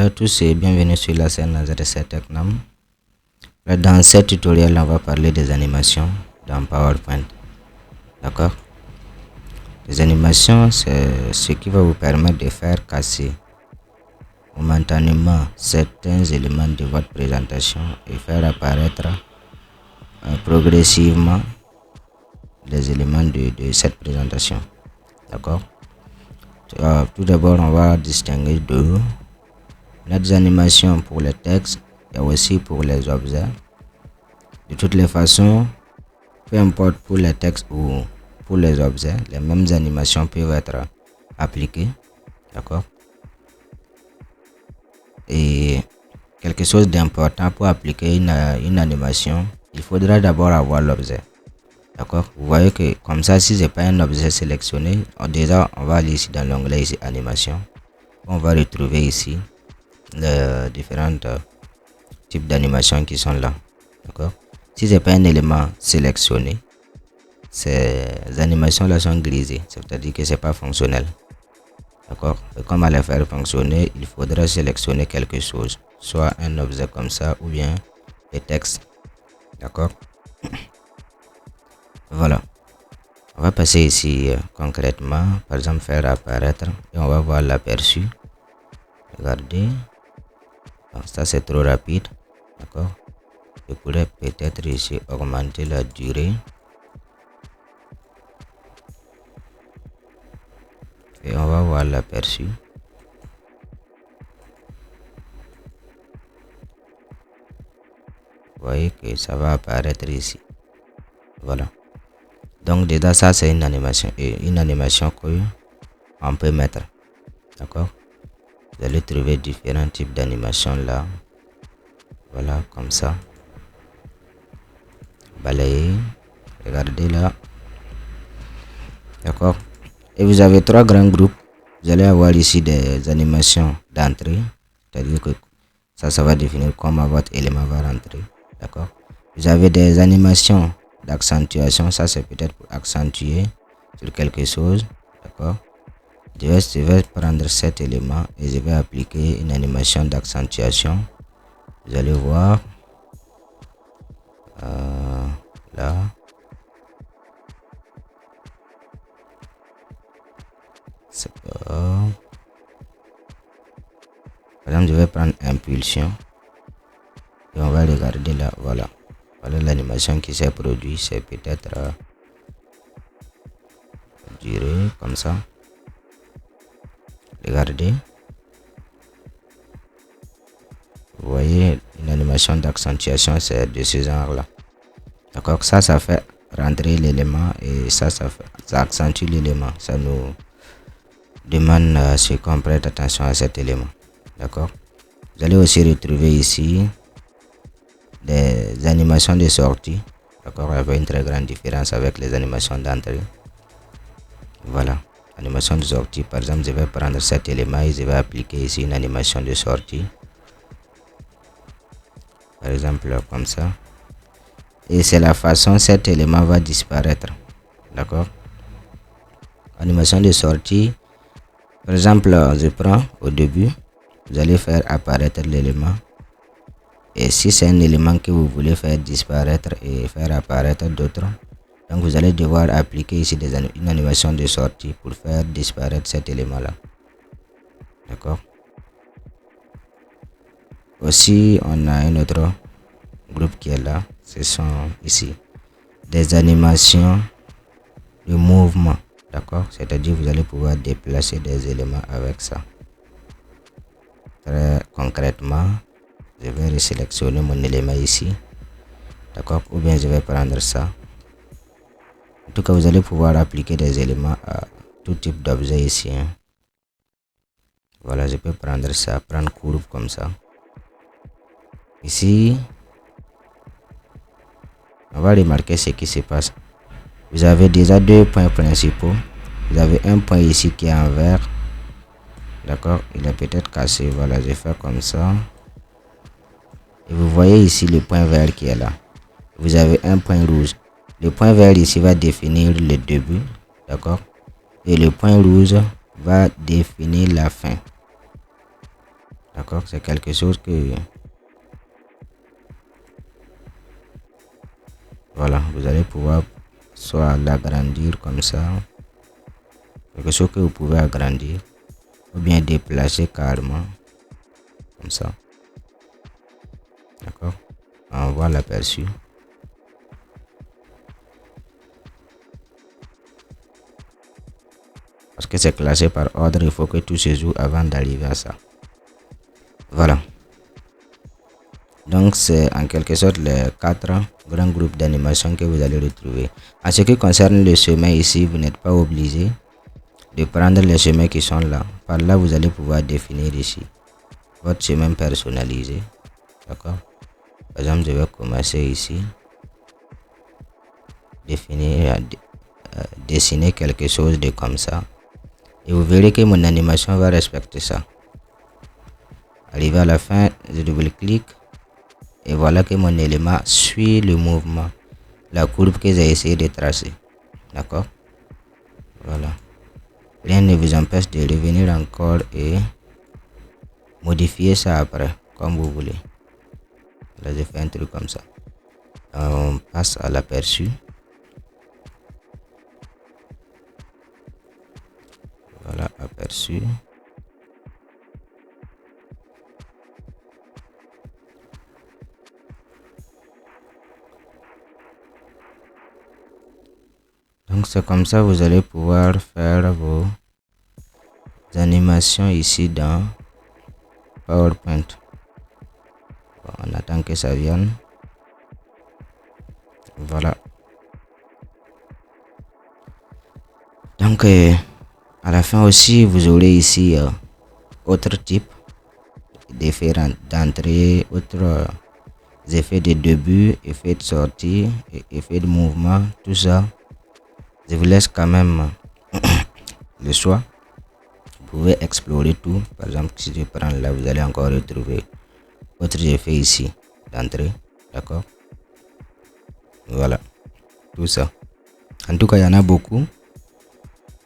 Salut à tous et bienvenue sur la chaîne ZC Technam. Dans ce tutoriel, on va parler des animations dans PowerPoint. D'accord? Les animations, c'est ce qui va vous permettre de faire casser momentanément certains éléments de votre présentation et faire apparaître progressivement les éléments de cette présentation. D'accord? Tout d'abord, on va distinguer deux. Les animations pour les textes et aussi pour les objets. De toutes les façons, peu importe pour les textes ou pour les objets, les mêmes animations peuvent être appliquées. D'accord? Et quelque chose d'important pour appliquer une animation, il faudra d'abord avoir l'objet. D'accord? Vous voyez que comme ça, si c'est pas un objet sélectionné, déjà on va aller ici dans l'onglet ici animation. On va retrouver ici les différents types d'animations qui sont là. D'accord? Si c'est pas un élément sélectionné, ces animations là sont grisées, c'est-à-dire que c'est pas fonctionnel. D'accord? Et comme à les faire fonctionner, il faudra sélectionner quelque chose, soit un objet comme ça ou bien des textes. D'accord? Voilà. On va passer ici concrètement, par exemple faire apparaître et on va voir l'aperçu. Regardez. Donc, ça c'est trop rapide. D'accord? Je pourrais peut-être ici augmenter la durée. Et on va voir l'aperçu. Vous voyez que ça va apparaître ici. Voilà. Donc déjà ça c'est une animation qu'on peut mettre. D'accord? Vous allez trouver différents types d'animations là. Voilà, comme ça. Balayer. Regardez là. D'accord? Et vous avez trois grands groupes. Vous allez avoir ici des animations d'entrée. C'est-à-dire que ça va définir comment votre élément va rentrer. D'accord? Vous avez des animations d'accentuation. Ça c'est peut-être pour accentuer sur quelque chose. D'accord? Je vais prendre cet élément et je vais appliquer une animation d'accentuation. Vous allez voir là. C'est pas... Par exemple, je vais prendre impulsion et on va regarder là. Voilà l'animation qui s'est produite. C'est peut-être durée comme ça. Regardez. Vous voyez une animation d'accentuation, c'est de ce genre là. D'accord? Ça fait rentrer l'élément et ça accentue l'élément. Ça nous demande ce qu'on prête attention à cet élément. D'accord? Vous allez aussi retrouver ici des animations de sortie. D'accord? Avec une très grande différence avec les animations d'entrée. Voilà. Animation de sortie. Par exemple, je vais prendre cet élément et je vais appliquer ici une animation de sortie. Par exemple, comme ça. Et c'est la façon cet élément va disparaître. D'accord? Animation de sortie. Par exemple, je prends au début. Vous allez faire apparaître l'élément. Et si c'est un élément que vous voulez faire disparaître et faire apparaître d'autres, donc vous allez devoir appliquer ici une animation de sortie pour faire disparaître cet élément là. D'accord? Aussi on a un autre groupe qui est là. Ce sont ici des animations de mouvement. D'accord? C'est-à-dire vous allez pouvoir déplacer des éléments avec ça. Très concrètement, je vais sélectionner mon élément ici. D'accord? Ou bien je vais prendre ça. En tout cas, vous allez pouvoir appliquer des éléments à tout type d'objet ici. Voilà, je peux prendre ça, prendre courbe comme ça. Ici, on va remarquer ce qui se passe. Vous avez déjà deux points principaux. Vous avez un point ici qui est en vert. D'accord? Il est peut-être cassé. Voilà, je fais comme ça. Et vous voyez ici le point vert qui est là. Vous avez un point rouge. Le point vert ici va définir le début. D'accord? Et le point rouge va définir la fin. D'accord, c'est quelque chose que, voilà, vous allez pouvoir soit l'agrandir comme ça, quelque chose que vous pouvez agrandir, ou bien déplacer carrément, comme ça. D'accord, on voit l'aperçu. Parce que c'est classé par ordre, il faut que tout se joue avant d'arriver à ça. Voilà. Donc c'est en quelque sorte les 4 grands groupes d'animation que vous allez retrouver. En ce qui concerne le chemin ici, vous n'êtes pas obligé de prendre les chemins qui sont là. Par là, vous allez pouvoir définir ici votre chemin personnalisé. D'accord. Par exemple, je vais commencer ici. Définir, dessiner quelque chose de comme ça. Et vous verrez que mon animation va respecter ça. Arrivé à la fin, je double-clique. Et voilà que mon élément suit le mouvement, la courbe que j'ai essayé de tracer. D'accord. Voilà. Rien ne vous empêche de revenir encore et modifier ça après, comme vous voulez. Là, je fais un truc comme ça. On passe à l'aperçu. Voilà, aperçu. Donc c'est comme ça vous allez pouvoir faire vos animations ici dans PowerPoint. Bon, on attend que ça vienne. Voilà. Donc à la fin aussi vous aurez ici autre type d'effets d'entrée, autres effets de début, effets de sortie, effets de mouvement, tout ça. Je vous laisse quand même le choix. Vous pouvez explorer tout. Par exemple, si je prends là, vous allez encore retrouver autre effet ici d'entrée. D'accord. Voilà. Tout ça. En tout cas, il y en a beaucoup.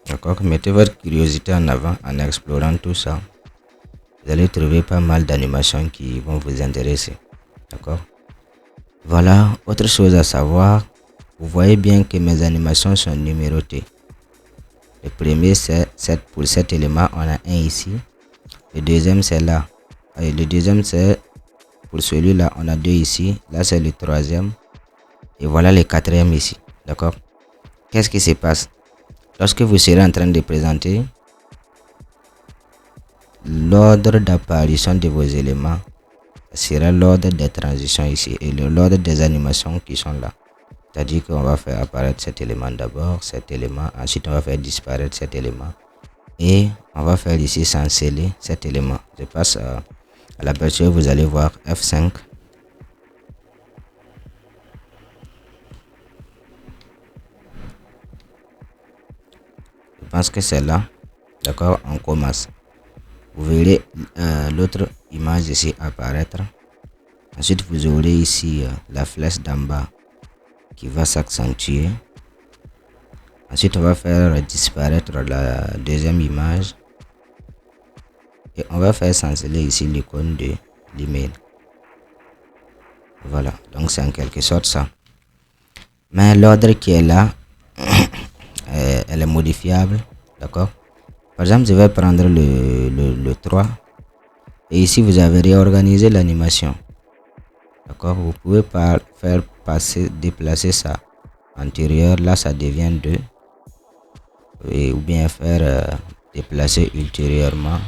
D'accord. Mettez votre curiosité en avant en explorant tout ça. Vous allez trouver pas mal d'animations qui vont vous intéresser. D'accord. Voilà. Autre chose à savoir. Vous voyez bien que mes animations sont numérotées. Le premier c'est pour cet élément, on a un ici. Le deuxième c'est là. Et le deuxième c'est pour celui-là, on a deux ici. Là c'est le troisième. Et voilà le quatrième ici. D'accord. Qu'est-ce qui se passe? Lorsque vous serez en train de présenter, l'ordre d'apparition de vos éléments sera l'ordre des transitions ici et l'ordre des animations qui sont là. C'est-à-dire qu'on va faire apparaître cet élément d'abord, cet élément, ensuite on va faire disparaître cet élément et on va faire ici chanceler cet élément. Je passe à l'aperçu, vous allez voir F5. Je pense que c'est là. D'accord, on commence. Vous verrez l'autre image ici apparaître. Ensuite vous aurez ici la flèche d'en bas qui va s'accentuer. Ensuite on va faire disparaître la deuxième image et on va faire chanceler ici l'icône de l'email. Voilà, donc c'est en quelque sorte ça, mais l'ordre qui est là elle est modifiable. D'accord. Par exemple, je vais prendre le 3 et ici vous avez réorganisé l'animation. D'accord. Vous pouvez pas faire déplacer ça antérieur, là ça devient 2 et, ou bien faire déplacer ultérieurement,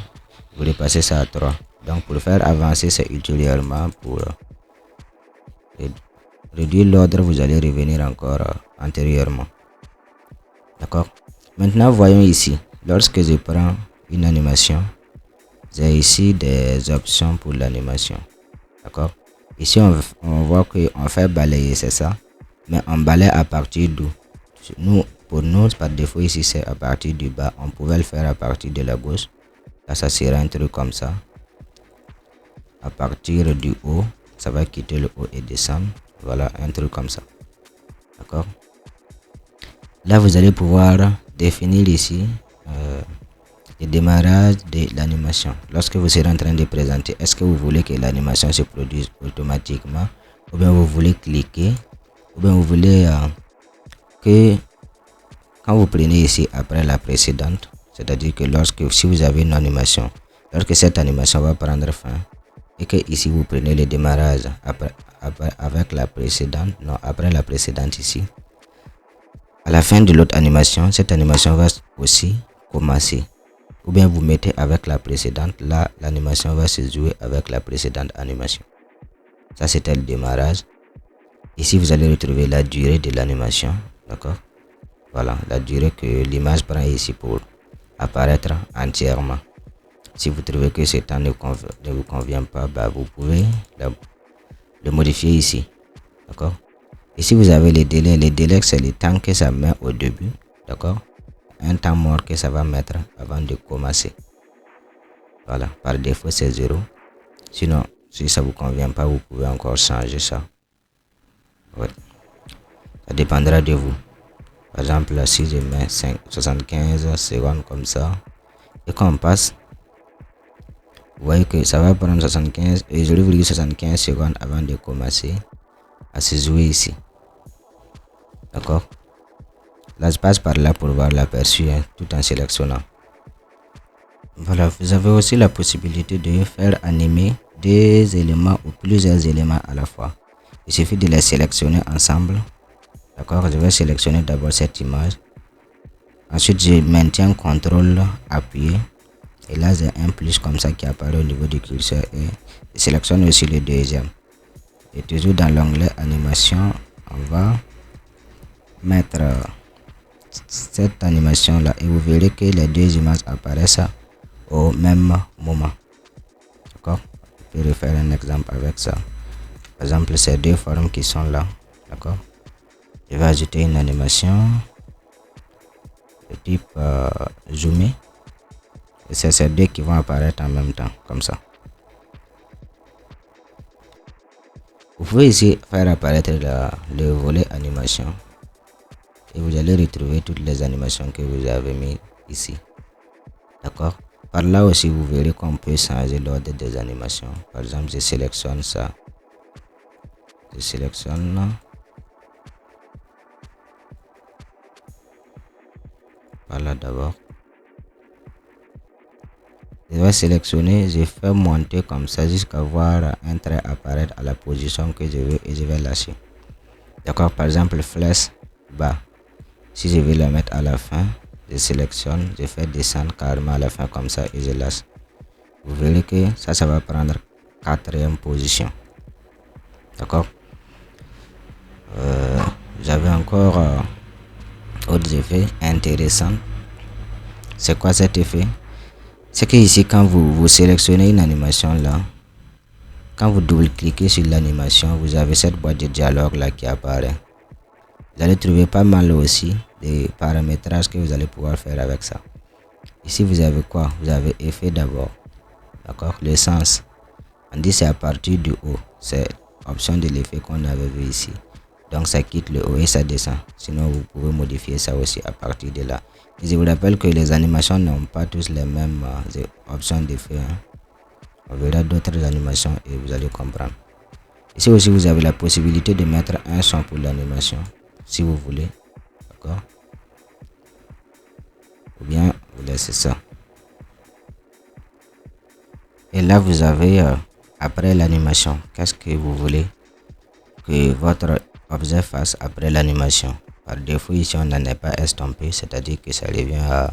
vous repassez ça à 3. Donc pour faire avancer c'est ultérieurement. Pour réduire l'ordre, vous allez revenir encore antérieurement. D'accord. Maintenant voyons ici, lorsque je prends une animation, j'ai ici des options pour l'animation. D'accord. Ici on voit qu'on fait balayer, c'est ça, mais on balaye à partir d'où? Pour nous par défaut ici c'est à partir du bas. On pouvait le faire à partir de la gauche. Là ça sera un truc comme ça. À partir du haut, ça va quitter le haut et descendre. Voilà, un truc comme ça. D'accord. Là vous allez pouvoir définir ici Le démarrage de l'animation. Lorsque vous serez en train de présenter, est-ce que vous voulez que l'animation se produise automatiquement, ou bien vous voulez cliquer, ou bien vous voulez que quand vous prenez ici après la précédente, c'est-à-dire que si vous avez une animation, lorsque cette animation va prendre fin, et que ici vous prenez le démarrage avec la précédente, non, après la précédente ici, à la fin de l'autre animation, cette animation va aussi commencer. Ou bien vous mettez avec la précédente, là l'animation va se jouer avec la précédente animation. Ça c'était le démarrage. Ici vous allez retrouver la durée de l'animation, d'accord? Voilà, la durée que l'image prend ici pour apparaître entièrement. Si vous trouvez que ce temps ne vous convient pas, bah, vous pouvez le modifier ici, d'accord? Ici vous avez les délais. Les délais, c'est le temps que ça met au début, d'accord? Un temps mort que ça va mettre avant de commencer. Voilà, par défaut c'est 0. Sinon, si ça vous convient pas, vous pouvez encore changer ça. Ouais. Ça dépendra de vous. Par exemple, là, si je mets 75 secondes comme ça, et qu'on passe, vous voyez que ça va prendre 0,75 secondes avant de commencer à se jouer ici. D'accord? Là, je passe par là pour voir l'aperçu, hein, tout en sélectionnant. Voilà, vous avez aussi la possibilité de faire animer des éléments ou plusieurs éléments à la fois. Il suffit de les sélectionner ensemble. D'accord, je vais sélectionner d'abord cette image. Ensuite, je maintiens CTRL appuyé. Et là, j'ai un plus comme ça qui apparaît au niveau du curseur. Et je sélectionne aussi le deuxième. Et toujours dans l'onglet animation, on va mettre cette animation là. Et vous verrez que les deux images apparaissent au même moment. D'accord, je peux refaire un exemple avec ça. Par exemple, ces deux formes qui sont là. D'accord, je vais ajouter une animation de type zoomé. Et c'est ces deux qui vont apparaître en même temps, comme ça. Vous pouvez ici faire apparaître le volet animation. Et vous allez retrouver toutes les animations que vous avez mis ici. D'accord. Par là aussi, vous verrez qu'on peut changer l'ordre des animations. Par exemple, je sélectionne ça. Je sélectionne là. Voilà d'abord. Je vais sélectionner, je fais monter comme ça jusqu'à voir un trait apparaître à la position que je veux et je vais lâcher. D'accord, par exemple flèche bas. Si je veux la mettre à la fin, je sélectionne, je fais descendre carrément à la fin comme ça et je lâche. Vous verrez que ça va prendre 4e position. D'accord. J'avais encore autres effets intéressants. C'est quoi cet effet? C'est que ici, quand vous sélectionnez une animation là, quand vous double-cliquez sur l'animation, vous avez cette boîte de dialogue là qui apparaît. Vous allez trouver pas mal aussi des paramétrages que vous allez pouvoir faire avec ça. Ici, vous avez quoi? Vous avez effet d'abord. D'accord? Le sens. On dit c'est à partir du haut. C'est option de l'effet qu'on avait vu ici. Donc ça quitte le haut et ça descend. Sinon, vous pouvez modifier ça aussi à partir de là. Et je vous rappelle que les animations n'ont pas tous les mêmes options d'effet. Hein. On verra d'autres animations et vous allez comprendre. Ici aussi, vous avez la possibilité de mettre un son pour l'animation, si vous voulez. D'accord? Ou bien, vous laissez ça. Et là, vous avez, après l'animation, qu'est-ce que vous voulez que votre objet fasse après l'animation. Par défaut, ici, on n'en est pas estompé, c'est-à-dire que ça revient à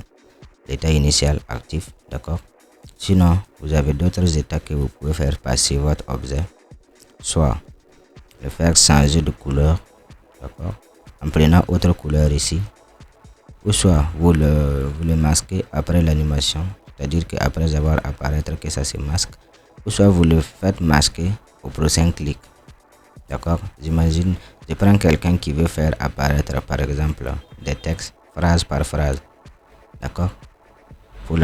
l'état initial actif. D'accord? Sinon, vous avez d'autres états que vous pouvez faire passer votre objet. Soit le faire changer de couleur, d'accord, en prenant autre couleur ici, ou soit vous le masquez après l'animation, c'est-à-dire qu'après avoir apparaître que ça se masque, ou soit vous le faites masquer au prochain clic. D'accord, j'imagine, je prends quelqu'un qui veut faire apparaître par exemple des textes phrase par phrase. D'accord, pour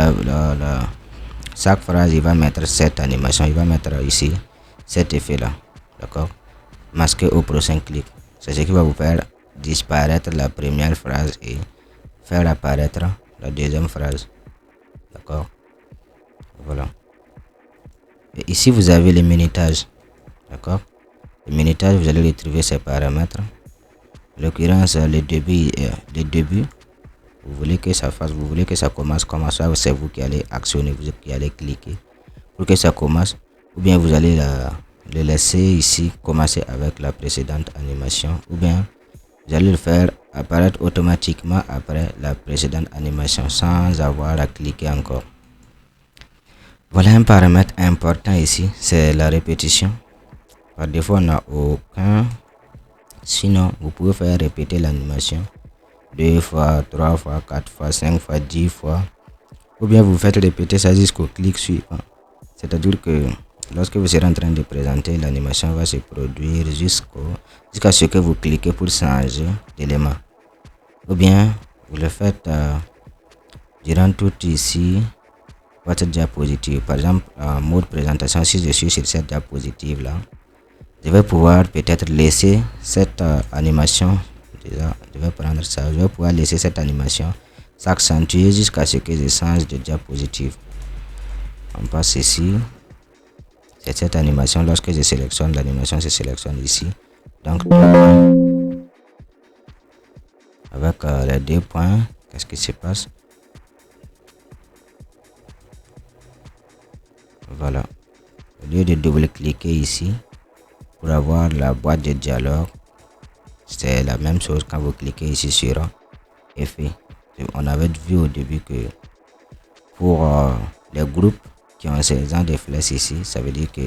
chaque phrase il va mettre cette animation, il va mettre ici cet effet là. D'accord, masquer au prochain clic, c'est ce qui va vous faire disparaître la première phrase et faire apparaître la deuxième phrase. D'accord. Voilà. Et ici, vous avez les minutages. D'accord. Les minutages, vous allez retrouver ces paramètres. En l'occurrence, les débuts, vous voulez que ça fasse, vous voulez que ça commence comme ça, c'est vous qui allez actionner, vous qui allez cliquer pour que ça commence, ou bien vous allez le laisser ici commencer avec la précédente animation, ou bien vous allez le faire apparaître automatiquement après la précédente animation sans avoir à cliquer encore. Voilà un paramètre important ici, c'est la répétition. Par défaut, on n'a aucun. Sinon, vous pouvez faire répéter l'animation 2 fois, 3 fois, 4 fois, 5 fois, 10 fois. Ou bien vous faites répéter ça jusqu'au clic suivant. C'est-à-dire que lorsque vous serez en train de présenter, l'animation va se produire jusqu'à ce que vous cliquez pour changer d'élément. Ou bien vous le faites durant tout ici votre diapositive. Par exemple, en mode présentation, si je suis sur cette diapositive là, je vais pouvoir peut-être laisser cette animation. Déjà, je vais prendre ça. Je vais pouvoir laisser cette animation s'accentuer jusqu'à ce que je change de diapositive. On passe ici. C'est cette animation. Lorsque je sélectionne l'animation, se sélectionne ici. Donc, avec les 2 points, qu'est-ce qui se passe? Voilà. Au lieu de double-cliquer ici pour avoir la boîte de dialogue, c'est la même chose quand vous cliquez ici sur effet. On avait vu au début que pour les groupes qui ont ces genre de flèches ici, ça veut dire que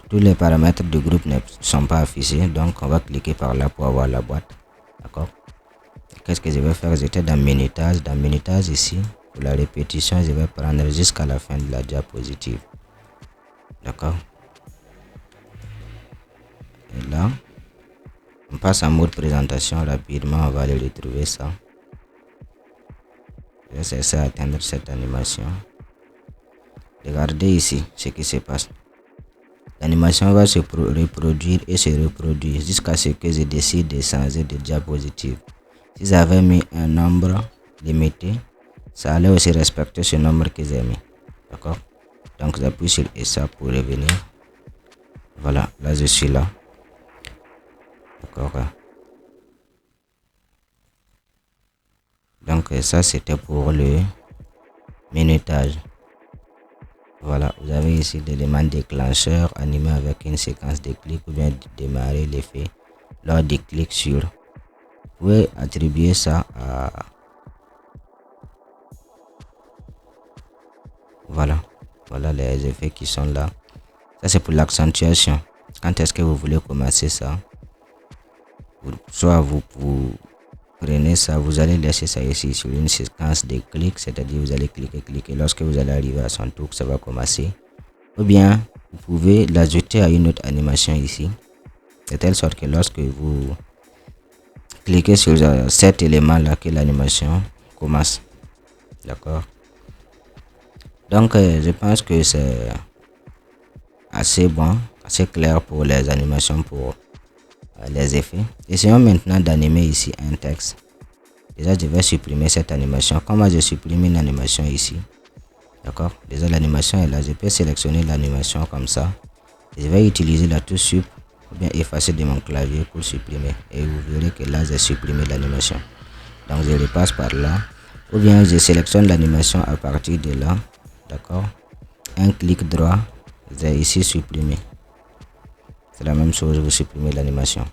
tous les paramètres du groupe ne sont pas affichés. Donc on va cliquer par là pour avoir la boîte. D'accord. Qu'est-ce que je vais faire? J'étais dans minutage. Dans minutage ici, pour la répétition, je vais prendre jusqu'à la fin de la diapositive. D'accord. Et là, on passe en mode présentation rapidement. On va aller retrouver ça. Je vais essayer d'atteindre cette animation. Regardez ici ce qui se passe. L'animation va se reproduire et se reproduire jusqu'à ce que je décide de changer de diapositive. Si j'avais mis un nombre limité, ça allait aussi respecter ce nombre que j'ai mis. D'accord. Donc j'appuie sur ça pour revenir. Voilà, là je suis là. D'accord. Donc ça c'était pour le minutage. Voilà, vous avez ici l'élément déclencheur animé avec une séquence de clics ou bien démarrer l'effet lors des clics sur. Vous pouvez attribuer ça à. Voilà les effets qui sont là. Ça c'est pour l'accentuation. Quand est-ce que vous voulez commencer ça? Soit vous prenez ça, vous allez laisser ça ici sur une séquence de clics, c'est-à-dire vous allez cliquer. Lorsque vous allez arriver à son tour, ça va commencer. Ou bien vous pouvez l'ajouter à une autre animation ici, de telle sorte que lorsque vous cliquez sur cet élément là, que l'animation commence. D'accord. Donc je pense que c'est assez bon, assez clair pour les animations, pour les effets. Essayons maintenant d'animer ici un texte. Déjà je vais supprimer cette animation. Comment je supprime une animation ici? D'accord. Déjà l'animation est là. Je peux sélectionner l'animation comme ça. Et je vais utiliser la touche sup ou bien effacer de mon clavier pour supprimer. Et vous verrez que là j'ai supprimé l'animation. Donc je repasse par là. Ou bien je sélectionne l'animation à partir de là. D'accord. Un clic droit. J'ai ici supprimé. C'est la même chose, vous supprimez l'animation.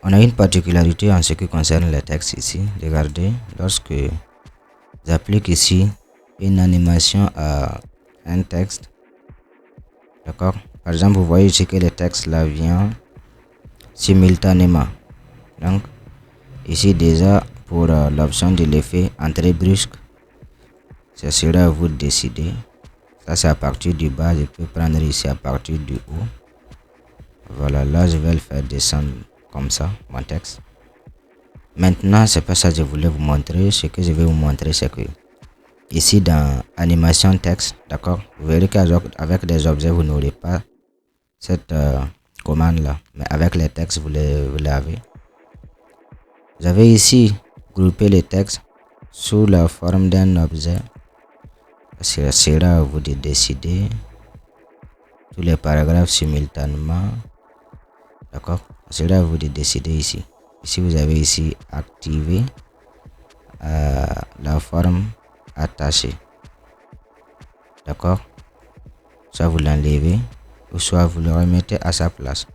On a une particularité en ce qui concerne le texte ici. Regardez, lorsque j'applique ici une animation à un texte, d'accord. Par exemple, vous voyez ici que le texte là vient simultanément. Donc, ici déjà pour l'option de l'effet entrée brusque, ce sera à vous de décider. Ça c'est à partir du bas, je peux prendre ici à partir du haut. Voilà, là je vais le faire descendre comme ça, mon texte. Maintenant, c'est pas ça que je voulais vous montrer. Ce que je vais vous montrer, c'est que ici dans animation texte, d'accord, vous verrez qu'avec des objets, vous n'aurez pas cette commande là, mais avec les textes, vous l'avez. Vous avez ici groupé les textes sous la forme d'un objet. Ce sera à vous de décider tous les paragraphes simultanément. D'accord? Ce sera à vous de décider ici. Ici, vous avez ici activer la forme attachée. D'accord? Soit vous l'enlevez ou soit vous le remettez à sa place.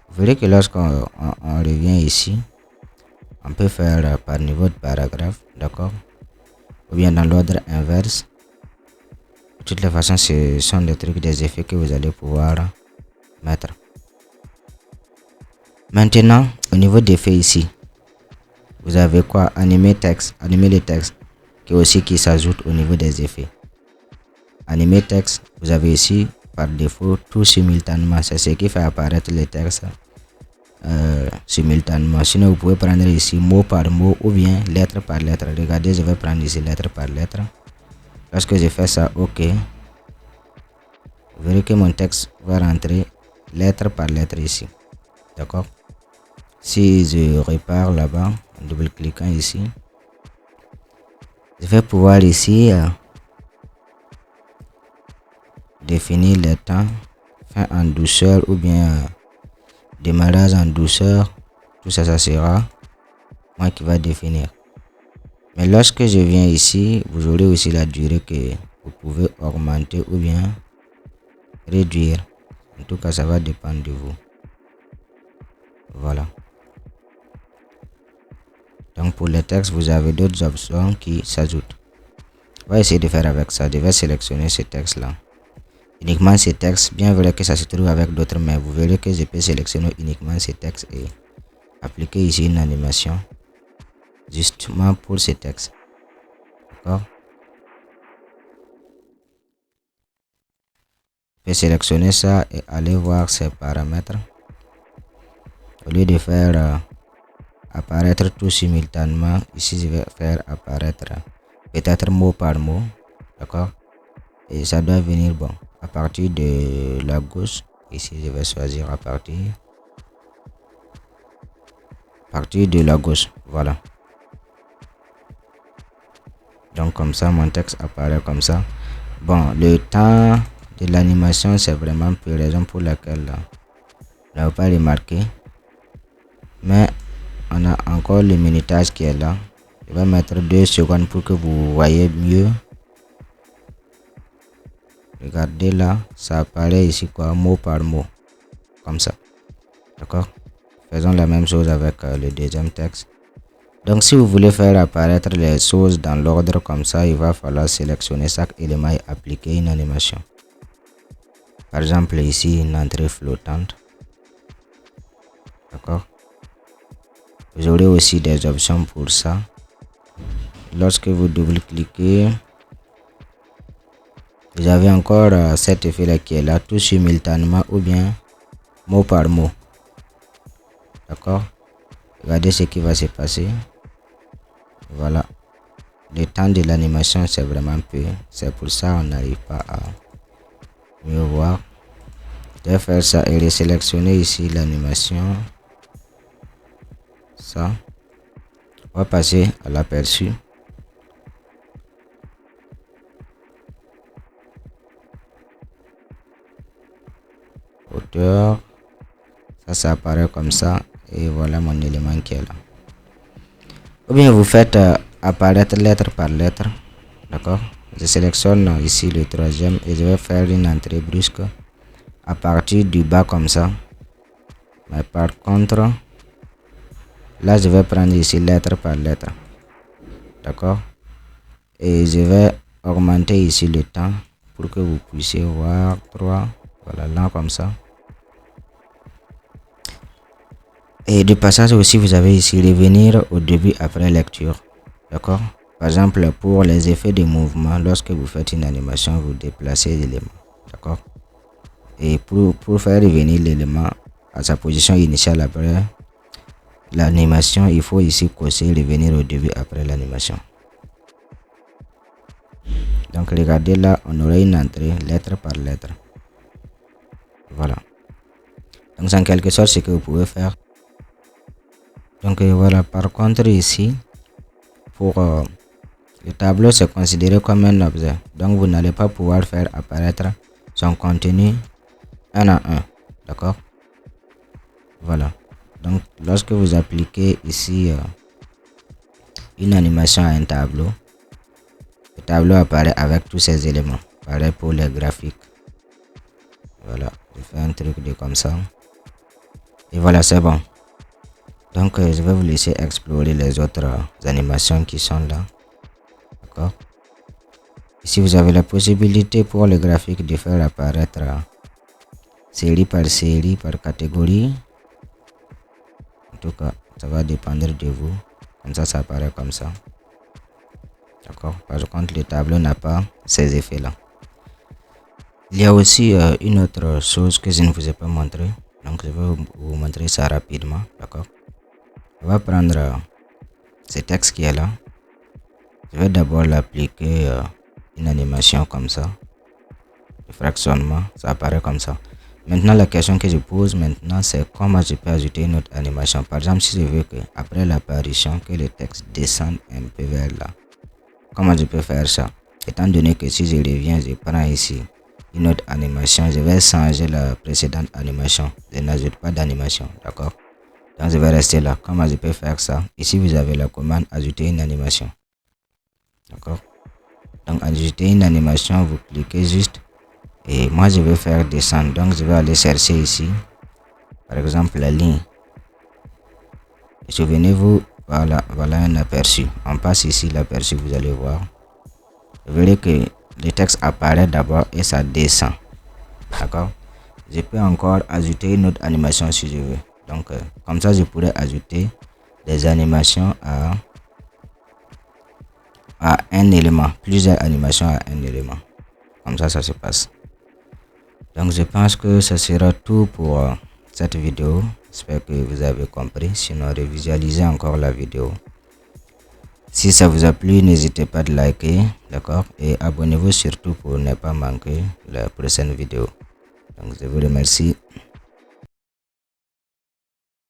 Vous verrez que lorsqu'on revient ici, on peut faire par niveau de paragraphe, d'accord, ou bien dans l'ordre inverse. De toutes les façons, ce sont des trucs, des effets que vous allez pouvoir mettre. Maintenant, au niveau d'effets ici, vous avez quoi? Animer texte, animer le texte, qui s'ajoute au niveau des effets. Animer texte, vous avez ici par défaut tout simultanément, c'est ce qui fait apparaître les textes simultanément. Sinon, vous pouvez prendre ici mot par mot ou bien lettre par lettre. Regardez, je vais prendre ici lettre par lettre. Lorsque je fais ça, ok, vous verrez que mon texte va rentrer lettre par lettre ici. D'accord? Si je repars là-bas, en double-cliquant ici, je vais pouvoir ici définir le temps, fin en douceur ou bien démarrage en douceur. Tout ça, ça sera moi qui va définir. Mais lorsque je viens ici, vous aurez aussi la durée que vous pouvez augmenter ou bien réduire. En tout cas, ça va dépendre de vous. Voilà. Donc pour le texte, vous avez d'autres options qui s'ajoutent. On va essayer de faire avec ça. Je vais sélectionner ce texte-là. Uniquement ce texte, bien vrai que ça se trouve avec d'autres, mais vous verrez que je peux sélectionner uniquement ce texte et appliquer ici une animation justement pour ce texte. D'accord? Je peux sélectionner ça et aller voir ces paramètres. Au lieu de faire apparaître tout simultanément, ici je vais faire apparaître peut-être mot par mot. D'accord? Et ça doit venir bon à partir de la gauche. Ici je vais choisir à partir de la gauche. Voilà. Donc comme ça mon texte apparaît comme ça. Bon, le temps de l'animation c'est vraiment peu, raison pour laquelle on n'a pas remarqué, mais on a encore le minutage qui est là. Je vais mettre 2 secondes pour que vous voyez mieux. Regardez là, ça apparaît ici quoi, mot par mot, comme ça. D'accord? Faisons la même chose avec le deuxième texte. Donc si vous voulez faire apparaître les choses dans l'ordre comme ça, il va falloir sélectionner chaque élément et appliquer une animation. Par exemple ici, une entrée flottante. D'accord? Vous aurez aussi des options pour ça. Lorsque vous double-cliquez, vous avez encore cet effet là qui est là, tout simultanément ou bien mot par mot. D'accord? Regardez ce qui va se passer. Voilà. Le temps de l'animation c'est vraiment peu. C'est pour ça on n'arrive pas à mieux voir. Je vais faire ça et sélectionner ici l'animation. Ça. On va passer à l'aperçu. Hauteur. Ça apparaît comme ça. Et voilà mon élément qui est là. Ou bien vous faites apparaître lettre par lettre. D'accord? Je sélectionne ici le troisième et je vais faire une entrée brusque à partir du bas comme ça. Mais par contre, là je vais prendre ici lettre par lettre. D'accord? Et je vais augmenter ici le temps pour que vous puissiez voir 3. Voilà, là comme ça. Et de passage aussi, vous avez ici revenir au début après lecture. D'accord? Par exemple, pour les effets de mouvement, lorsque vous faites une animation, vous déplacez l'élément. D'accord? Et pour faire revenir l'élément à sa position initiale après l'animation, il faut ici cocher revenir au début après l'animation. Donc regardez là, on aurait une entrée lettre par lettre. Voilà. Donc c'est en quelque sorte ce que vous pouvez faire. Donc voilà, par contre ici, pour Le tableau c'est considéré comme un objet, donc vous n'allez pas pouvoir faire apparaître son contenu un à un. D'accord? Voilà. Donc lorsque vous appliquez ici une animation à un tableau, le tableau apparaît avec tous ces éléments. Pareil pour les graphiques. Voilà, je fais un truc de comme ça. Et voilà, c'est bon. Donc je vais vous laisser explorer les autres animations qui sont là. D'accord? Ici vous avez la possibilité pour le graphique de faire apparaître série, par catégorie. En tout cas, ça va dépendre de vous. Comme ça apparaît comme ça. D'accord? Par contre, le tableau n'a pas ces effets là. Il y a aussi une autre chose que je ne vous ai pas montré. Donc je vais vous montrer ça rapidement. D'accord? On va prendre ce texte qui est là. Je vais d'abord l'appliquer une animation comme ça. Le fractionnement, ça apparaît comme ça. Maintenant, la question que je pose maintenant, c'est comment je peux ajouter une autre animation. Par exemple, si je veux que après l'apparition, que le texte descende un peu vers là. Comment je peux faire ça? Étant donné que si je reviens, je prends ici une autre animation, je vais changer la précédente animation. Je n'ajoute pas d'animation, d'accord? Donc je vais rester là. Comment je peux faire ça? Ici, vous avez la commande ajouter une animation. D'accord? Donc ajouter une animation, vous cliquez juste. Et moi je vais faire descendre, donc je vais aller chercher ici par exemple la ligne. Souvenez-vous, voilà un aperçu. On passe ici l'aperçu, vous allez voir. Vous verrez que le texte apparaît d'abord et ça descend. D'accord? Je peux encore ajouter une autre animation si je veux. Donc comme ça je pourrais ajouter des animations à un élément, plusieurs animations à un élément. Comme ça se passe. Donc je pense que ce sera tout pour cette vidéo. J'espère que vous avez compris. Sinon, revisualisez encore la vidéo. Si ça vous a plu, n'hésitez pas de liker, d'accord, et abonnez-vous surtout pour ne pas manquer la prochaine vidéo. Donc je vous remercie.